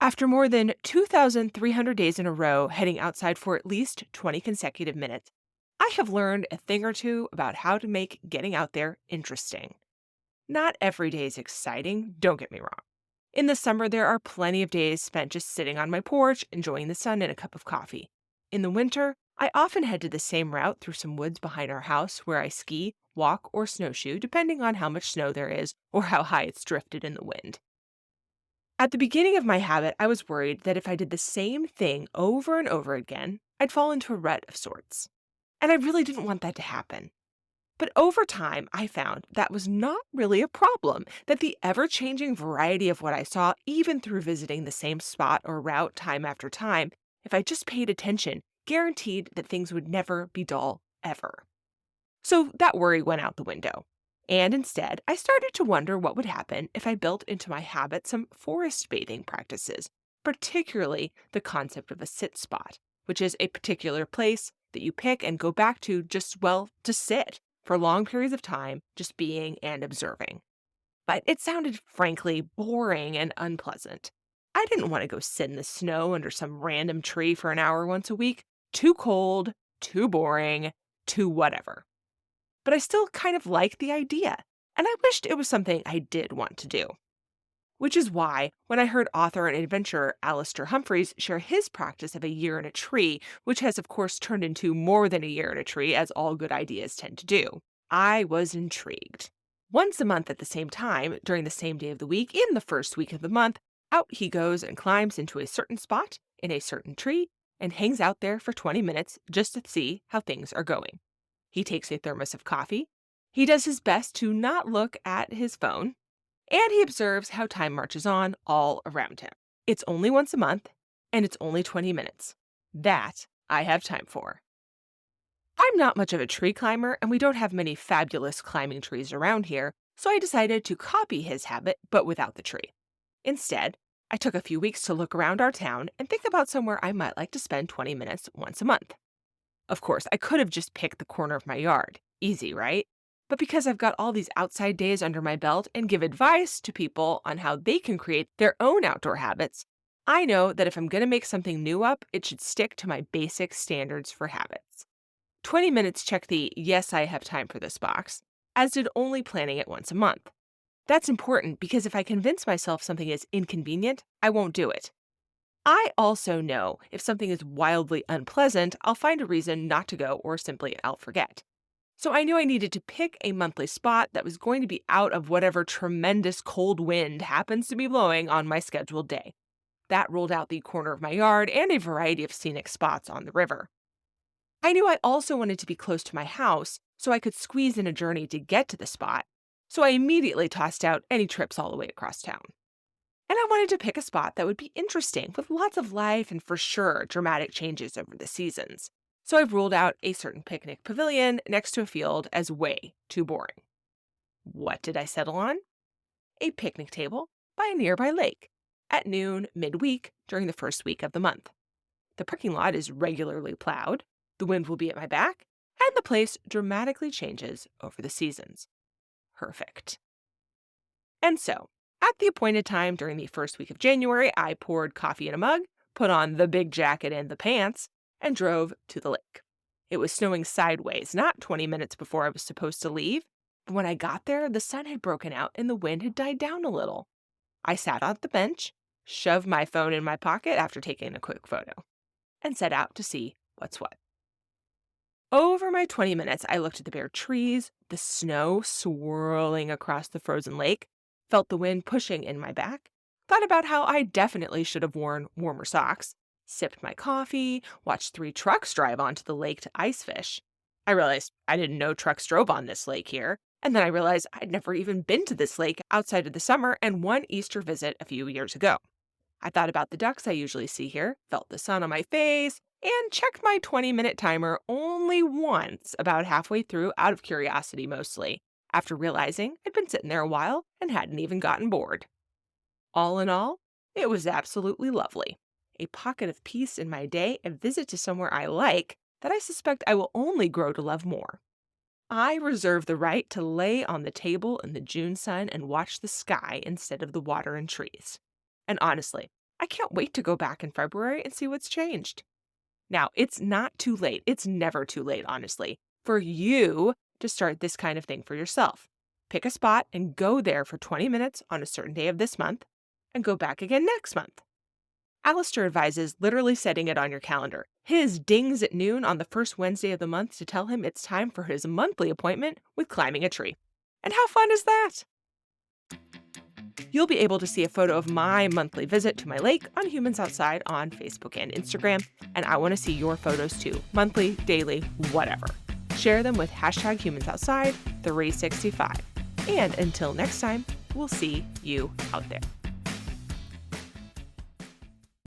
After more than 2,300 days in a row heading outside for at least 20 consecutive minutes, I have learned a thing or two about how to make getting out there interesting. Not every day is exciting, don't get me wrong. In the summer, there are plenty of days spent just sitting on my porch, enjoying the sun and a cup of coffee. In the winter, I often head to the same route through some woods behind our house where I ski, walk, or snowshoe, depending on how much snow there is or how high it's drifted in the wind. At the beginning of my habit, I was worried that if I did the same thing over and over again, I'd fall into a rut of sorts. And I really didn't want that to happen. But over time, I found that was not really a problem, that the ever changing variety of what I saw, even through visiting the same spot or route time after time, if I just paid attention, guaranteed that things would never be dull, ever. So that worry went out the window. And instead, I started to wonder what would happen if I built into my habit some forest bathing practices, particularly the concept of a sit spot, which is a particular place that you pick and go back to just, well, to sit for long periods of time, just being and observing. But it sounded frankly boring and unpleasant. I didn't want to go sit in the snow under some random tree for an hour once a week. Too cold, too boring, too whatever. But I still kind of liked the idea, and I wished it was something I did want to do. Which is why, when I heard author and adventurer Alastair Humphreys share his practice of a year in a tree, which has of course turned into more than a year in a tree, as all good ideas tend to do, I was intrigued. Once a month at the same time, during the same day of the week, in the first week of the month, out he goes and climbs into a certain spot in a certain tree and hangs out there for 20 minutes just to see how things are going. He takes a thermos of coffee. He does his best to not look at his phone, and he observes how time marches on all around him. It's only once a month, and it's only 20 minutes. That I have time for. I'm not much of a tree climber, and we don't have many fabulous climbing trees around here, so I decided to copy his habit, but without the tree. Instead, I took a few weeks to look around our town and think about somewhere I might like to spend 20 minutes once a month. Of course, I could have just picked the corner of my yard. Easy, right? But because I've got all these outside days under my belt and give advice to people on how they can create their own outdoor habits, I know that if I'm going to make something new up, it should stick to my basic standards for habits. 20 minutes check the yes, I have time for this box, as did only planning it once a month. That's important because if I convince myself something is inconvenient, I won't do it. I also know if something is wildly unpleasant, I'll find a reason not to go or simply I'll forget. So I knew I needed to pick a monthly spot that was going to be out of whatever tremendous cold wind happens to be blowing on my scheduled day. That ruled out the corner of my yard and a variety of scenic spots on the river. I knew I also wanted to be close to my house so I could squeeze in a journey to get to the spot, so I immediately tossed out any trips all the way across town. And I wanted to pick a spot that would be interesting with lots of life and for sure dramatic changes over the seasons. So I've ruled out a certain picnic pavilion next to a field as way too boring. What did I settle on? A picnic table by a nearby lake at noon midweek during the first week of the month. The parking lot is regularly plowed, the wind will be at my back, and the place dramatically changes over the seasons. Perfect. And so, at the appointed time during the first week of January, I poured coffee in a mug, put on the big jacket and the pants, and drove to the lake. It was snowing sideways, not 20 minutes before I was supposed to leave, but when I got there, the sun had broken out and the wind had died down a little. I sat on the bench, shoved my phone in my pocket after taking a quick photo, and set out to see what's what. Over my 20 minutes, I looked at the bare trees, the snow swirling across the frozen lake, felt the wind pushing in my back, thought about how I definitely should have worn warmer socks, sipped my coffee, watched 3 trucks drive onto the lake to ice fish. I realized I didn't know trucks drove on this lake here, and then I realized I'd never even been to this lake outside of the summer and one Easter visit a few years ago. I thought about the ducks I usually see here, felt the sun on my face, and checked my 20-minute timer only once about halfway through out of curiosity mostly, after realizing I'd been sitting there a while and hadn't even gotten bored. All in all, it was absolutely lovely. A pocket of peace in my day, a visit to somewhere I like that I suspect I will only grow to love more. I reserve the right to lay on the table in the June sun and watch the sky instead of the water and trees. And honestly, I can't wait to go back in February and see what's changed. Now, it's not too late. It's never too late, honestly, for you to start this kind of thing for yourself. Pick a spot and go there for 20 minutes on a certain day of this month and go back again next month. Alastair advises literally setting it on your calendar. His dings at noon on the first Wednesday of the month to tell him it's time for his monthly appointment with climbing a tree. And how fun is that? You'll be able to see a photo of my monthly visit to my lake on Humans Outside on Facebook and Instagram, and I want to see your photos too, monthly, daily, whatever. Share them with #HumansOutside365. And until next time, we'll see you out there.